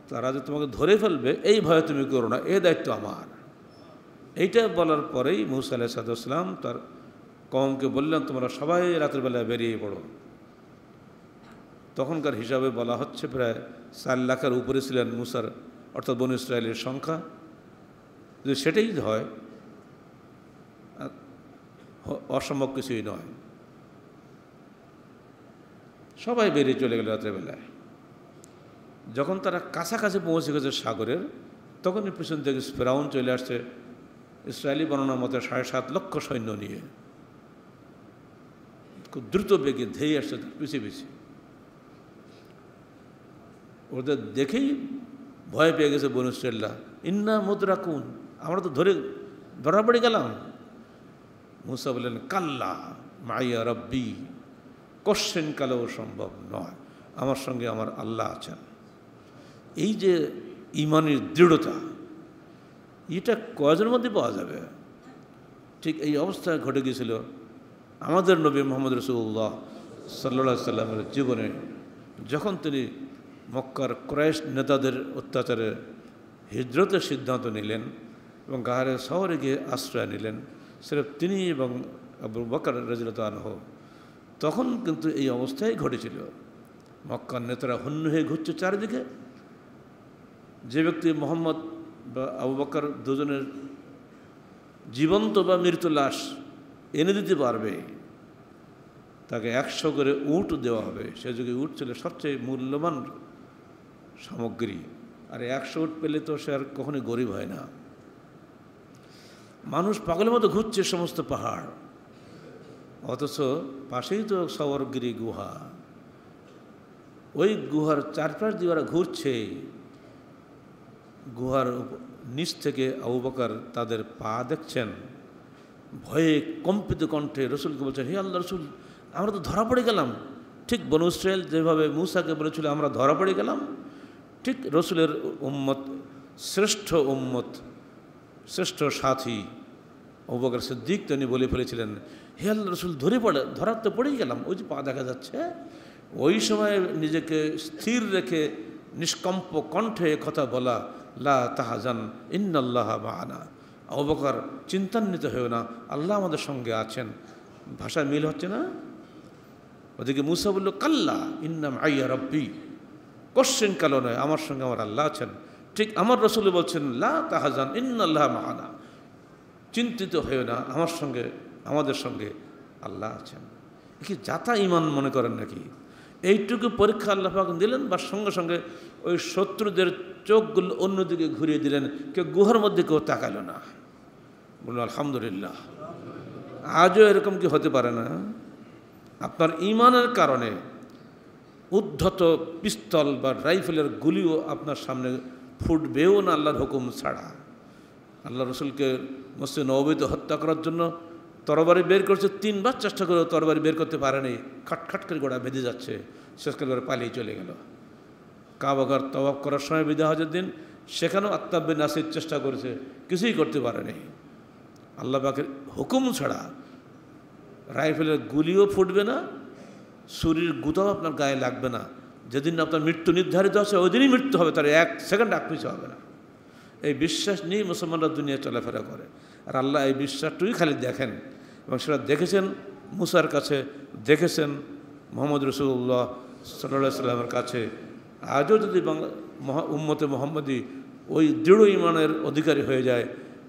তারা যে তোমাকে ধরে ফেলবে এই ভয় তুমি করো না, এই দায়িত্ব আমার। এইটা বলার পরেই মূসা আলাইহিস সালাম তার কওমকে বললেন, তোমরা সবাই রাতের বেলা বেরিয়ে পড়ো। তখনকার হিসাবে বলা হচ্ছে প্রায় 4 লাখের উপরে ছিলেন মূসার অর্থাৎ বনী ইসরায়েলের সংখ্যা। যদি সেটাই হয়, অসম্ভব কিছুই নয়। সবাই বেরিয়ে চলে গেল রাতের বেলায়। যখন তারা কাছাকাছি পৌঁছে গেছে সাগরের, তখনই পিছন থেকে ফেরাউন চলে আসছে ইসরায়েলি বর্ণনার মতে 7.5 লক্ষ সৈন্য নিয়ে, খুব দ্রুত বেগে ধেয়ে আসছে পিছিয়ে পিছিয়ে। ওদের দেখেই ভয় পেয়ে গেছে বনী ইসরায়েলরা, ইন্না মুদরাকুন, আমরা তো ধরা পড়ে গেলাম। মূসা বললেন, কাল্লা মাইয়া রব্বি, কোশ্চেন কালেও সম্ভব নয়, আমার সঙ্গে আমার আল্লাহ আছেন। এই যে ইমানের দৃঢ়তা, এটা কয়জনের মধ্যে পাওয়া যাবে? ঠিক এই অবস্থায় ঘটে গিয়েছিল আমাদের নবী মুহাম্মদ রাসূলুল্লাহ সাল্লাল্লাহু আলাইহি সাল্লামের জীবনে, যখন তিনি মক্কার কুরাইশ নেতাদের অত্যাচারে হিজরতের সিদ্ধান্ত নিলেন এবং গাহারে শহরে গিয়ে আশ্রয় নিলেন, সির্ফ তিনি এবং আবু বকর রাদিয়াল্লাহু আনহু। তখন কিন্তু এই অবস্থাই ঘটেছিল। মক্কার নেতারা হন্য হয়ে ঘুরছে চারিদিকে। যে ব্যক্তি মোহাম্মদ বা আবু বকর দুজনের জীবন্ত বা মৃত লাশ এনে দিতে পারবে, তাকে 100 করে উট দেওয়া হবে। সে যুগে উট ছিল সবচেয়ে মূল্যবান সামগ্রী, আর 100 উট পেলে তো সে আর কখনোই গরিব হয় না। মানুষ পাগলের মতো ঘুরছে সমস্ত পাহাড়, অথচ পাশেই তো সওরগিরি গুহা। ওই গুহার চারপাশ দিয়ে ওরা ঘুরছে। গুহার নিচ থেকে আবু বকর তাদের পা দেখছেন। ভয়ে কম্পিত কণ্ঠে রসুলকে বলছেন, হে আল্লাহ রসুল, আমরা তো ধরা পড়ে গেলাম। ঠিক বনু ইসরাইল যেভাবে মূসাকে বলেছিল আমরা ধরা পড়ে গেলাম, ঠিক রসুলের উম্মত, শ্রেষ্ঠ উম্মত, শ্রেষ্ঠ সাথী আবু বকর সিদ্দিক তিনি বলে ফেলেছিলেন, হে আল্লাহ রসুল, ধরার তো পড়েই গেলাম, ওই যে পা দেখা যাচ্ছে। ওই সময় নিজেকে স্থির রেখে নিষ্কম্প কণ্ঠে কথা বলা, লা তাহাজান ইন্নাল্লাহা মা'ানা, আবু বকর চিন্তান্বিত হয়েও না, আল্লাহ আমাদের সঙ্গে আছেন। ভাষা মিল হচ্ছে না? ওদিকে মূসা বলল, কাল্লা ইন্না মাইয়া রব্বি, কোশ্চেন কালো নয়, আমার সঙ্গে আমার আল্লাহ আছেন। ঠিক আমার রসুল বলছেন, লা তাহাজান ইন্নাল্লাহা মা'ানা, চিন্তিত হয়েও না, আমার সঙ্গে আমাদের সঙ্গে আল্লাহ আছেন। কি যাতা ইমান মনে করেন নাকি? এইটুকু পরীক্ষা আল্লাহ পাক দিলেন, বা সঙ্গে সঙ্গে ওই শত্রুদের চোখগুলো অন্যদিকে ঘুরিয়ে দিলেন। কেউ গুহার মধ্যে কেউ তাকালো না। বলুন আলহামদুলিল্লাহ। আজও এরকম কি হতে পারে না? আপনার ইমানের কারণে উদ্ধত পিস্তল বা রাইফেলের গুলিও আপনার সামনে ফুটবেও না আল্লাহর হুকুম ছাড়া। আল্লাহ রসুলকে মসজিদ নববীতে হত্যা করার জন্য তরবারি বের করছে, 3 বার চেষ্টা করে তরবারি বের করতে পারেনি। খাটখাট করে গোড়া বেঁধে যাচ্ছে, শেষকাল করে পালিয়ে চলে গেল। কাবাঘর তওয়াফ করার সময় বিদা হজের দিন, সেখানেও আত্তাব বিন নাসির চেষ্টা করেছে, কিছুই করতে পারেনি। আল্লাহ পাকের হুকুম ছাড়া রাইফেলের গুলিও ফুটবে না, ছুরির গুঁতাও আপনার গায়ে লাগবে না। যেদিন আপনার মৃত্যু নির্ধারিত আছে ওই দিনই মৃত্যু হবে, তার 1 সেকেন্ড আগ পিছু হবে না। এই বিশ্বাস নিয়েই মুসলমানরা দুনিয়া চলাফেরা করে। আর আল্লাহ এই বিশ্বাসটুই খালি দেখেন, এবং সেটা দেখেছেন মুসার কাছে, দেখেছেন মুহাম্মদ রাসূলুল্লাহ সাল্লাল্লাহু আলাইহি সাল্লামের কাছে। আজও যদি উম্মতে মুহাম্মদী ওই দৃঢ় ইমানের অধিকারী হয়ে যায়,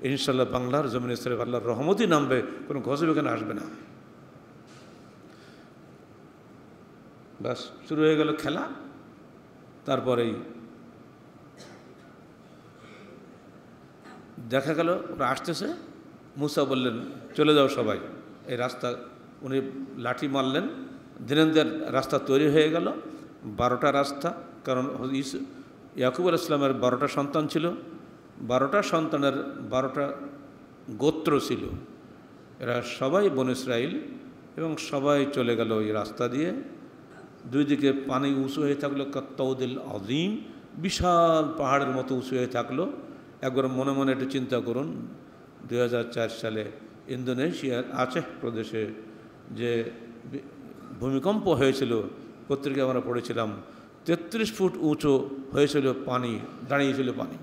ইনশাল্লাহ বাংলার জমিনে সিরেফ আল্লাহর রহমতই নামবে, কোনো গজব এখানে আসবে না। ব্যাস শুরু হয়ে গেল খেলা। তারপরেই দেখা গেল ওরা আসতেছে, মুসা বললেন চলে যাও সবাই, এই রাস্তা উনি লাঠি মারলেন, ধীরে ধীরে রাস্তা তৈরি হয়ে গেল। 12টা রাস্তা, কারণ ইয়াকুব আলাইহিস সালামের 12টা সন্তান ছিল, 12টা সন্তানের 12টা গোত্র ছিল, এরা সবাই বনী ইসরাইল, এবং সবাই চলে গেল ওই রাস্তা দিয়ে। দুই দিকে পানি উঁচু হয়ে থাকলো, কাত্তাউদিল আযীম, বিশাল পাহাড়ের মতো উঁচু হয়ে থাকলো। একবার মনে মনে একটু চিন্তা করুন, 2004 সালে ইন্দোনেশিয়ার আচেহ প্রদেশে যে ভূমিকম্প হয়েছিল, পত্রিকায় আমরা পড়েছিলাম, 33 ফুট উঁচু হয়েছিল পানি, দাঁড়িয়েছিল পানি,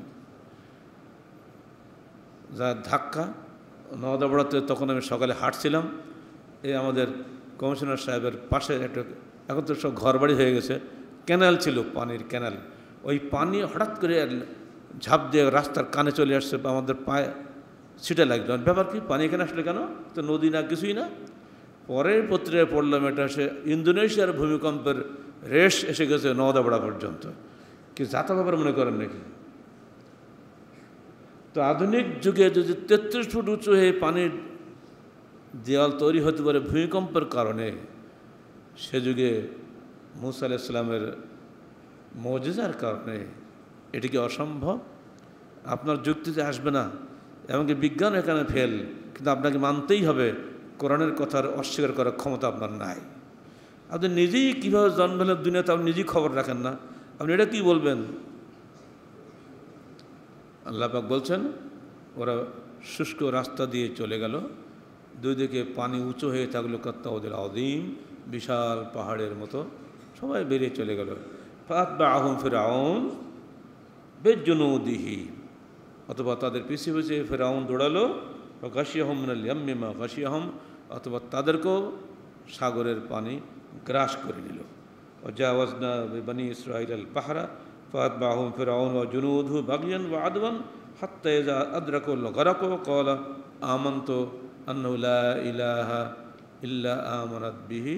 যা ধাক্কা। নওদাপাড়াতে তখন আমি সকালে হাঁটছিলাম, এই আমাদের কমিশনার সাহেবের পাশে একটা, এখন তো সব ঘরবাড়ি হয়ে গেছে, ক্যানাল ছিল, পানির ক্যানাল। ওই পানি হঠাৎ করে ঝাঁপ দিয়ে রাস্তার কানে চলে আসছে, আমাদের পায়ে ছিটে লাগলো। ব্যাপার কি, পানি এখানে আসলে কেন? তো নদী না, কিছুই না। পরের পত্রিকায় পড়লাম এটা সে ইন্দোনেশিয়ার ভূমিকম্পের রেশ এসে গেছে নওদাপাড়া পর্যন্ত। কি যাতা ব্যাপার মনে করেন নাকি? তো আধুনিক যুগে যদি 33 ফুট উঁচু হয়ে পানির দেওয়াল তৈরি হতে পারে ভূমিকম্পের কারণে, সে যুগে মুসা আলাইহিস সালামের মুজিজার কারণে, এটি কি অসম্ভব? আপনার যুক্তিতে আসবে না, এমনকি বিজ্ঞান এখানে ফেল, কিন্তু আপনাকে মানতেই হবে কোরআনের কথার অস্বীকার করার ক্ষমতা আপনার নাই। আপনি নিজেই কীভাবে জন্মালেন দুনিয়াতে, আপনি নিজেই খবর রাখেন না, আপনি এটা কী বলবেন? আল্লাহ পাক বলছেন ওরা শুষ্ক রাস্তা দিয়ে চলে গেল, দুই দিকে পানি উঁচু হয়ে থাকলো, কাত্তাউদিল আযীম, বিশাল পাহাড়ের মতো, সবাই বেরিয়ে চলে গেল। ফাতবাআহুম ফিরআউন বিজুনুদিহি, অথবা তাদের পিছিয়ে পিছিয়ে ফিরআউন দৌড়ালো। গাশিয়াহুম মিনাল ইয়াম্মি মা গাশিয়াহুম, অথবা তাদেরকেও সাগরের পানি গ্রাস করে নিল। ওয়াজাওয়াজনা বিবনি ইসরাঈল আল বাহরা ফাতবাআহুম ফিরআউন ওয়া জুনুদুহু বাগয়ান ওয়া আদওয়ান হাত্তা ইযা আদরাকুল গরাক ক্বালা আমানতু আন্নাহু লা ইলাহা ইল্লা আমানাত বিহি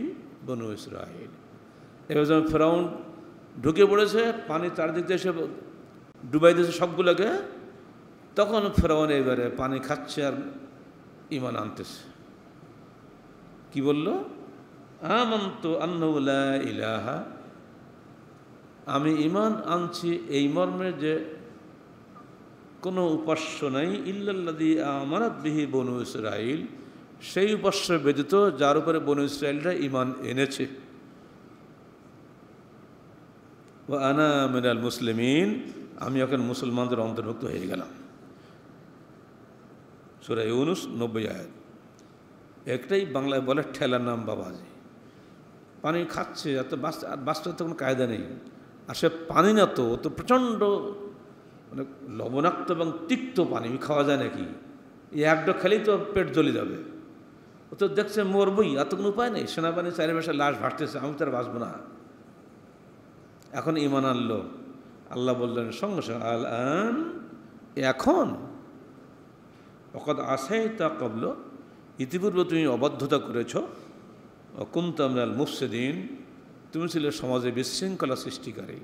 বনু ইসরাঈল। এবার যখন ফিরআউন ঢুকে পড়েছে, পানি চারদিক দিয়ে এসে ডুবাই দিয়েছে সবগুলোকে, তখন ফিরআউন এবারে পানি খাচ্ছে আর ঈমান আনতেছে। কি বলল? আমানতু আন্নাহু লা ইলাহা, আমি ঈমান আনছি এই মর্মে যে কোনো উপাস্য নাই, ইল্লাল্লাযী আমানাত বিহি বনু ইসরাঈল, সেই উপাস্য ব্যতীত যার উপরে বনু ইসরাঈলরা ঈমান এনেছে। ওয়া আনা মিনাল মুসলিমিন, আমি এখন মুসলমানদের অন্তর্ভুক্ত হয়ে গেলাম। সূরা ইউনূস 90 আয়াত। একটাই বাংলায় বলে ঠেলার নাম বাবাজি। পানি খাচ্ছে, এত বাঁচতে তো কোনো কায়দা নেই। আর সে পানি না, তো ও তো প্রচণ্ড মানে লবণাক্ত এবং তিক্ত পানি, খাওয়া যায় নাকি? এই একটা খেলেই তো পেট জ্বলে যাবে। ও তো দেখছে মরবই, আর তো কোনো উপায় নেই। সেনাবাহিনী চারিপাশে লাশ ভাসতেছে, আমি তো আর বাঁচবো না। এখন ঈমান আনলো। আল্লাহ বললেন সঙ্গে সঙ্গে আল আন, এখন ওয়াকাদ আসাইতা ক্বাবল, ইতিপূর্বে তুমি অবাধ্যতা করেছ, ওয়া কুনতা মিনাল মুফসিদিন, তুমি ছিলে সমাজে বিশৃঙ্খলা সৃষ্টিকারী।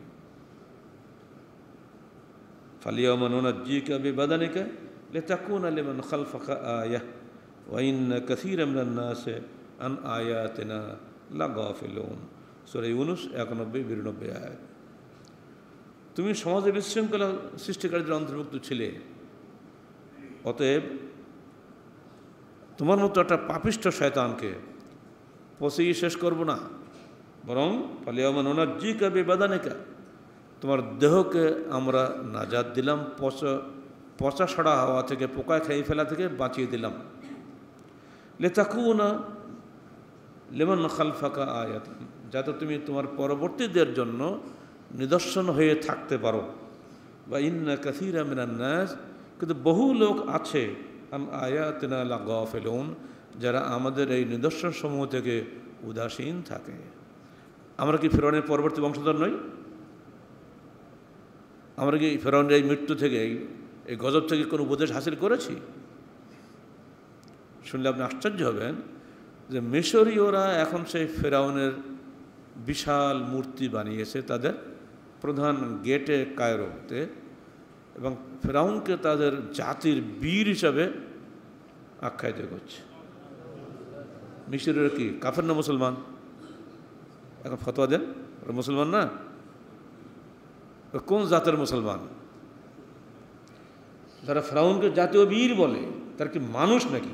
ফালিয়াওমা নুনাজ্জিকা বিবাদানিকা লিতাকুনা লিমান খালফাকা আয়াহ ওয়া ইন্না কাসীরাম মিনান নাসি আন আয়াতিনা লাগাফিলুন। সূরা ইউনূস 91-92 আয়াত। তুমি সমাজে বিশৃঙ্খলা সৃষ্টিকারীদের অন্তর্ভুক্ত ছিলে, অতএব তোমার মতো একটা পাপিষ্ঠ শয়তানকে পচিয়ে শেষ করব না, বরং ফালিয়াওমা নুনাজ্জিকা বিবাদানিকা, তোমার দেহকে আমরা নাজাত দিলাম, পচা সড়া হওয়া থেকে, পোকায় খেয়ে ফেলা থেকে বাঁচিয়ে দিলাম। লিতাকুনা লিমান খালফাকা আয়াতান, যাতে তুমি তোমার পরবর্তীদের জন্য নিদর্শন হয়ে থাকতে পারো। বা ইন্না কাসীরা মিনান নাস, কিন্তু বহু লোক আছে আন আয়াতিনা লাগাফিলুন, যারা আমাদের এই নিদর্শন সমূহ থেকে উদাসীন থাকে। আমরা কি ফিরআউনের পরবর্তী বংশধর নই? আমরা কি ফিরআউনের এই মৃত্যু থেকে, এই এই গজব থেকে কোনো উপদেশ হাসিল করেছি? শুনলে আপনি আশ্চর্য হবেন যে মিশরীয়রা এখন সেই ফেরাউনের বিশাল মূর্তি বানিয়েছে তাদের প্রধান গেটে কায়রোতে, এবং ফেরাউনকে তাদের জাতির বীর হিসাবে আখ্যায়িত করছে। মিশরীয়রা কি কাফের না মুসলমান? এখন ফতোয়া দেন, মুসলমান না? কোন জাতের মুসলমান? যারা ফেরাউনকে জাতীয় বীর বলে তারা কি মানুষ নাকি?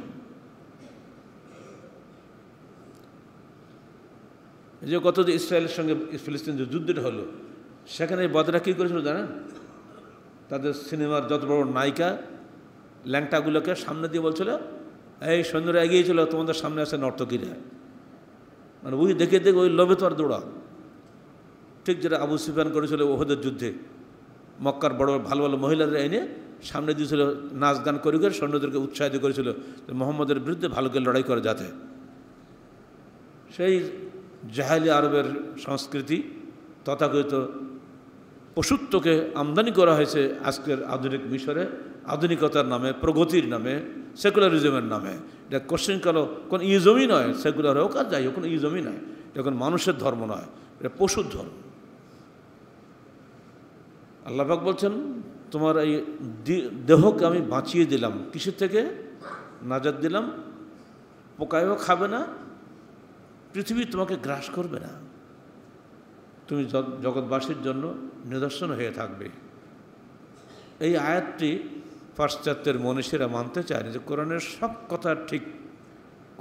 এই যে গত যে ইসরায়েলের সঙ্গে ফিলিস্তিন যে যুদ্ধটা হলো, সেখানে বদরা কী করেছিল জানেন? তাদের সিনেমার যত বড় নায়িকা ল্যাংটাগুলোকে সামনে দিয়ে বলছিল, এই সৈন্যরা এগিয়েছিল, তোমাদের সামনে আছে নর্তকীরা। মানে ওই দেখে দেখে ওই লোভে তো আর দৌড়া। ঠিক যেটা আবু সুফিয়ান করেছিল ওহদের যুদ্ধে, মক্কার বড় ভালো ভালো মহিলাদের এনে সামনে দিয়েছিল, নাচ গান করে করে সৈন্যদেরকে উৎসাহিত করেছিল যে মোহাম্মদের বিরুদ্ধে ভালো করে লড়াই করে যাতে। সেই জাহেলি আরবের সংস্কৃতি তথাকথিত পশুত্বকে আমদানি করা হয়েছে আজকের আধুনিক মিশরে, আধুনিকতার নামে, প্রগতির নামে, সেকুলারিজমের নামে। এটা কোশ্চেন কালো কোন ইজমই নয়, সেকুলার হোক আর যাই হোক, কোনো ইজমই নয়, এটা কোনো মানুষের ধর্ম নয়, এটা পশুর ধর্ম। আল্লাহ পাক বলছেন, তোমার এই দেহকে আমি বাঁচিয়ে দিলাম, কিসের থেকে? নাজাত দিলাম, পোকায়ও খাবে না, পৃথিবী তোমাকে গ্রাস করবে না, তুমি জগৎবাসীর জন্য নিদর্শন হয়ে থাকবে। এই আয়াতটি পাশ্চাত্যের মনীষীরা মানতে চায় না, যে কোরআনের সব কথা ঠিক,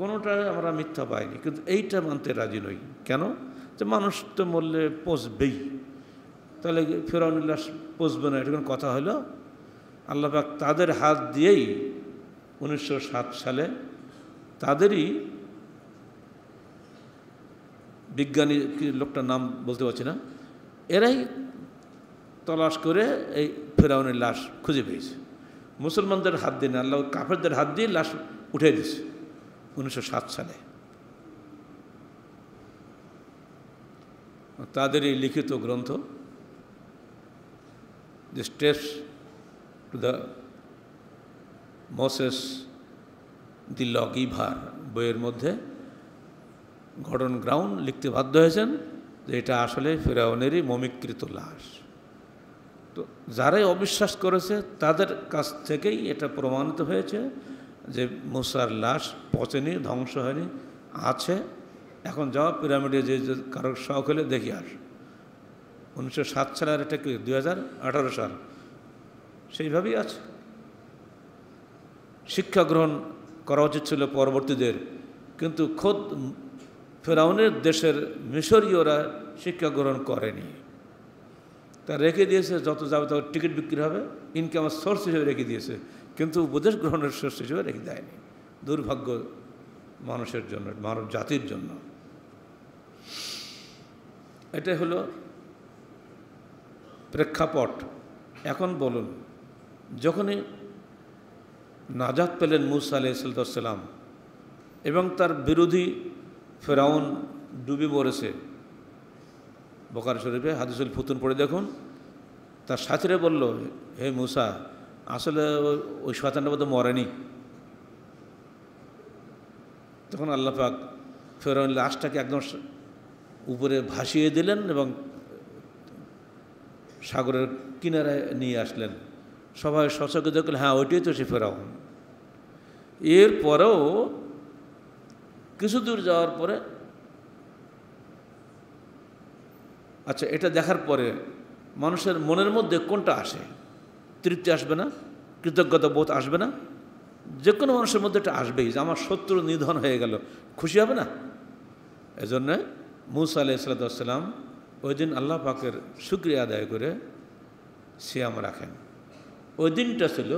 কোনোটাই আমরা মিথ্যা পাইনি, কিন্তু এইটা মানতে রাজি নই। কেন? যে মানুষ তো মরলে পচবেই, তাহলে ফেরাউনের লাশ পচবে না, এটা কোনো কথা হলো? আল্লাহ পাক তাদের হাত দিয়েই 1907 সালে তাদেরই বিজ্ঞানী লোকটার নাম বলতে পারছি না, এরাই তলাশ করে এই ফেরাউনের লাশ খুঁজে পেয়েছে। মুসলমানদের হাত দিয়ে না, আল্লাহ কাফেরদের হাত দিয়ে লাশ উঠে দিয়েছে 1907 সালে। তাদের এই লিখিত গ্রন্থ দি স্টেপস টু দ্য মোসেস দি লগিভার বইয়ের মধ্যে গর্ডন ব্রাউন লিখতে বাধ্য হয়েছেন যে এটা আসলে ফেরাউনেরই মমিকৃত লাশ। তো যারাই অবিশ্বাস করেছে তাদের কাছ থেকেই এটা প্রমাণিত হয়েছে যে মুসার লাশ পচেনি, ধ্বংস হয়নি, আছে। এখন যাওয়া পিরামিডে যে কারোর শখ হলে দেখি আস। 1907 সালে, আর এটা কি 2018 সাল, সেইভাবেই আছে। শিক্ষা গ্রহণ করা উচিত ছিল পরবর্তীদের, কিন্তু খোদ ফেরাউনের দেশের মিশরীয়রা শিক্ষা গ্রহণ করেনি। তা রেখে দিয়েছে, যত যাবে তত টিকিট বিক্রি হবে, ইনকামের সোর্স হিসেবে রেখে দিয়েছে, কিন্তু উপদেশ গ্রহণের সোর্স হিসেবে রেখে দেয়নি। দুর্ভাগ্য মানুষের জন্য, মানব জাতির জন্য। এটা হলো প্রেক্ষাপট। এখন বলুন, যখনই নাজাত পেলেন মূসা আলাইহিসসালাম এবং তার বিরোধী ফেরাউন ডুবে মরেছে, বুখারী শরীফে হাদিসুল ফুতুন পড়ে দেখুন, তার সাথীরা বলল, হে মূসা, আসলে ওই শয়তানটা বোধহয় মরেনি। তখন আল্লাহ পাক ফেরাউন লাশটাকে একদম উপরে ভাসিয়ে দিলেন এবং সাগরের কিনারায় নিয়ে আসলেন। সবাই সচকে দেখলেন, হ্যাঁ ওইটাই তো সে ফেরাউন। এরপরেও কিছু দূর যাওয়ার পরে, আচ্ছা, এটা দেখার পরে মানুষের মনের মধ্যে কোনটা আসে? তৃপ্তি আসবে না? কৃতজ্ঞতা বোধ আসবে না? যে কোনো মানুষের মধ্যে এটা আসবেই যে আমার শত্রু নিধন হয়ে গেল, খুশি হবে না? এজন্যে মূসা আলাইহিসসালাম ওই দিন আল্লাহ পাকের শুকরিয়া আদায় করে সিয়াম রাখেন। ওই দিনটা ছিল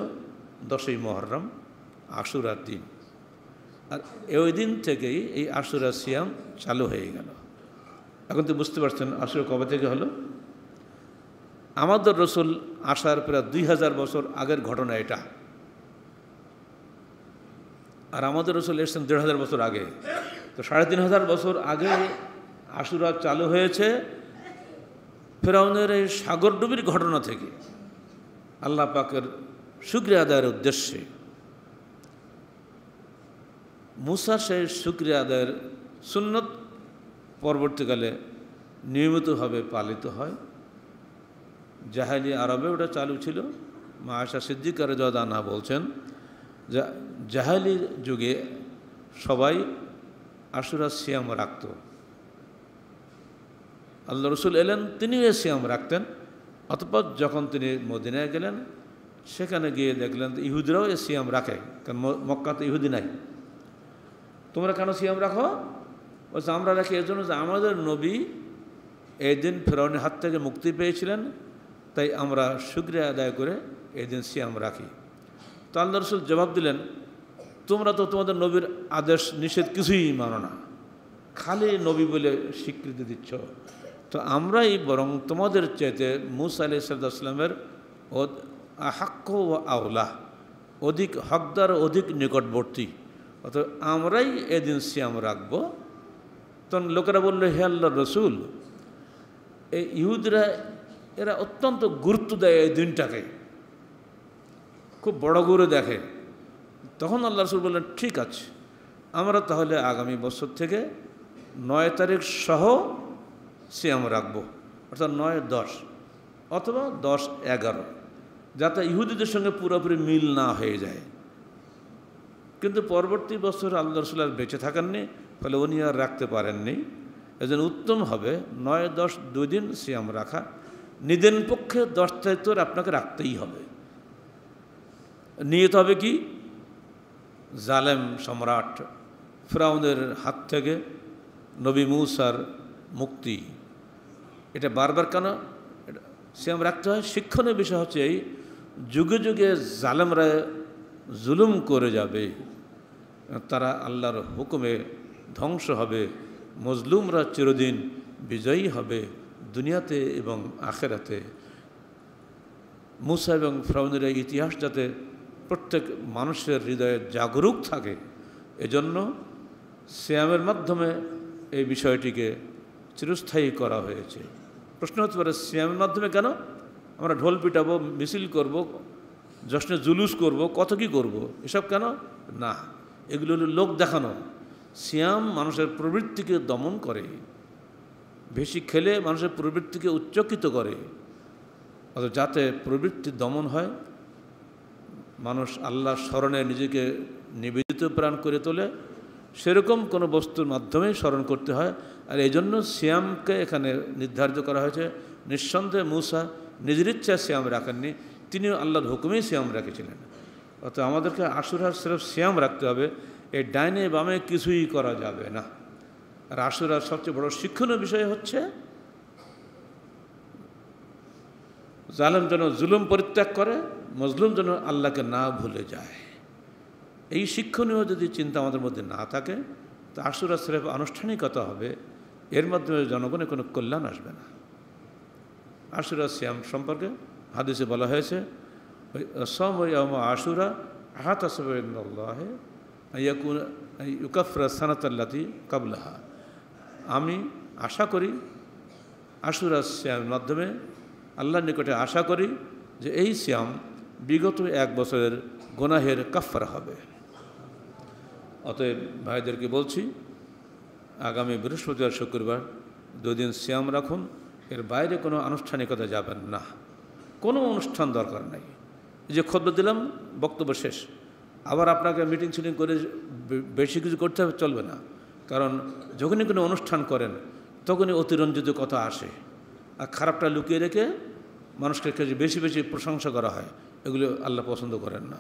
10ই মুহররম, আশুরার দিন। আর ওই দিন থেকেই এই আশুরা সিয়াম চালু হয়ে গেল। এখন তো বুঝতে পারছেন আশুরা কবে থেকে হলো? আমাদের রসুল আসার প্রায় 2000 বছর আগের ঘটনা এটা। আর আমাদের রসুল এসেছেন 1500 বছর আগে। তো 3500 বছর আগে আশুরা চালু হয়েছে ফেরাউনের এই সাগরডুবির ঘটনা থেকে। আল্লাহ পাকের শুকরিয়া আদায়ের উদ্দেশ্যে। মুসা সেই শুকরিয়া আদায়ের সুন্নত পরবর্তীকালে নিয়মিতভাবে পালিত হয়। জাহেলি আরবে ওটা চালু ছিল। মা আয়েশা সিদ্দিকা রাদিয়াল্লাহু আনহা বলছেন যে জাহেলি যুগে সবাই আশুরা সিয়াম রাখত। আল্লাহ রসুল এলেন, তিনিও সিয়াম রাখতেন। অতঃপর যখন তিনি মদিনায় গেলেন, সেখানে গিয়ে দেখলেন ইহুদিরাও এ সিয়াম রাখে, কারণ মক্কাতে ইহুদি নাই। তোমরা কেন সিয়াম রাখো? বলছে আমরা রাখি এর জন্য যে আমাদের নবী এই দিন ফেরাউনের হাত থেকে মুক্তি পেয়েছিলেন, তাই আমরা শুকরিয়া আদায় করে এই দিন সিয়াম রাখি। তো আল্লাহ রসুল জবাব দিলেন, তোমরা তো তোমাদের নবীর আদেশ নিষেধ কিছুই মানো না, খালি নবী বলে স্বীকৃতি দিচ্ছ। তো আমরাই বরং তোমাদের চাইতে মুসা আলাইহিস সালামের হাক্ক ও আওলা, অধিক হকদার, অধিক নিকটবর্তী, অর্থাৎ আমরাই এদিন সিয়াম রাখবো। তখন লোকেরা বললো, হে আল্লাহর রসুল, এই ইহুদিরা এরা অত্যন্ত গুরুত্ব দেয় এই দিনটাকে, খুব বড় করে দেখে। তখন আল্লাহ রসুল বললেন, ঠিক আছে, আমরা তাহলে আগামী বছর থেকে 9 তারিখ সহ সিয়াম রাখবো, অর্থাৎ 9-10 অথবা 10-11, যাতে ইহুদিদের সঙ্গে পুরোপুরি মিল না হয়ে যায়। কিন্তু পরবর্তী বছর আল্লাহ রসুল আর বেঁচে থাকেননি, ফলে উনি আর রাখতে পারেননি। এজন্য উত্তম হবে 9-10 2 দিন সিয়াম রাখা। নিদেন পক্ষে 10 তারিখ তো আপনাকে রাখতেই হবে। নিয়ত হবে কি? জালেম সম্রাট ফিরআউনের হাত থেকে নবী মূসার মুক্তি। এটা বারবার কেন সিয়াম রাখতে হয়? শিক্ষণীয় বিষয় হচ্ছে এই, যুগে যুগে জালেমরা জুলুম করে যাবে, তারা আল্লাহর হুকুমে ধ্বংস হবে, মজলুমরা চিরদিন বিজয়ী হবে দুনিয়াতে এবং আখেরাতে। মূসা এবং ফিরআউনের ইতিহাস যাতে প্রত্যেক মানুষের হৃদয়ে জাগরুক থাকে, এজন্য সিয়ামের মাধ্যমে এই বিষয়টিকে চিরস্থায়ী করা হয়েছে। প্রশ্ন হতে পারে, সিয়ামের মাধ্যমে কেন? আমরা ঢোল পিটাবো, মিছিল করব, জশ্নে জুলুস করব, কত কি করব, এসব কেন? না, এগুলো হলো লোক দেখানো। সিয়াম মানুষের প্রবৃত্তিকে দমন করে, বেশি খেলে মানুষের প্রবৃত্তিকে উচ্চকিত করে। অথচ যাতে প্রবৃত্তি দমন হয়, মানুষ আল্লাহর স্মরণে নিজেকে নিবেদিত প্রাণ করে তোলে, সেরকম কোনো বস্তুর মাধ্যমে স্মরণ করতে হয়। আর এই জন্য সিয়ামকে এখানে নির্ধারিত করা হয়েছে। নিঃসন্দেহে মূসা নিজের ইচ্ছায় সিয়াম রাখেননি, তিনিও আল্লাহর হুকুমেই সিয়াম রেখেছিলেন। অর্থাৎ আমাদেরকে আশুরার সির্ফ সিয়াম রাখতে হবে, এই ডাইনে বামে কিছুই করা যাবে না। আর আশুরার সবচেয়ে বড় শিক্ষণীয় বিষয় হচ্ছে জালেম যেন জুলুম পরিত্যাগ করে, মজলুম যেন আল্লাহকে না ভুলে যায়। এই শিক্ষণীয় যদি চিন্তা আমাদের মধ্যে না থাকে, তো আশুরা সির্ফ আনুষ্ঠানিকতা হবে, এর মাধ্যমে জনগণের কোনো কল্যাণ আসবে না। আশুরা সিয়াম সম্পর্কে হাদিসে বলা হয়েছে, সম ইয়াউম আশুরা আহাতাসাবু ইনদাল্লাহি ইউকাফিরা সানাতাল্লাতি ক্বাবলাহা। আমি আশা করি, আশুরা সিয়ামের মাধ্যমে আল্লাহর নিকটে আশা করি যে এই সিয়াম বিগত 1 বছরের গুনাহের কাফারা হবে। অতএব ভাইদেরকে বলছি, আগামী বৃহস্পতিবার শুক্রবার 2 দিন সিয়াম রাখুন, এর বাইরে কোনো আনুষ্ঠানিকতা যাবেন না, কোনো অনুষ্ঠান দরকার নাই। যে খুতবা দিলাম, বক্তব্য শেষ, আবার আপনাকে মিটিং সিটিং করে বেশি কিছু করতে হবে চলবে না। কারণ যখনই কোনো অনুষ্ঠান করেন তখনই অতিরঞ্জিত কথা আসে, আর খারাপটা লুকিয়ে রেখে মানুষকে বেশি বেশি প্রশংসা করা হয়, এগুলো আল্লাহ পছন্দ করেন না।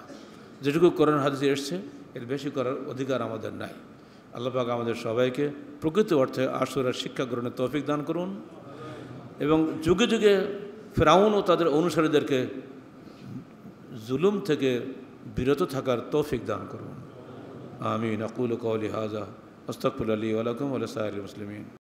যেটুকু কোরআন হাদিসে এসছে এর বেশি করার অধিকার আমাদের নাই। আল্লাহ পাক আমাদের সবাইকে প্রকৃত অর্থে আশুরার শিক্ষা গ্রহণের তৌফিক দান করুন, এবং যুগে যুগে ফিরআউন ও তাদের অনুসারীদেরকে জুলুম থেকে বিরত থাকার তৌফিক দান করুন। আমিন। আকুলু কওলি হাযা আস্তাগফিরুল্লাহ লি ওয়া লাকুম ওয়া লিসাইরিল মুসলিমিন।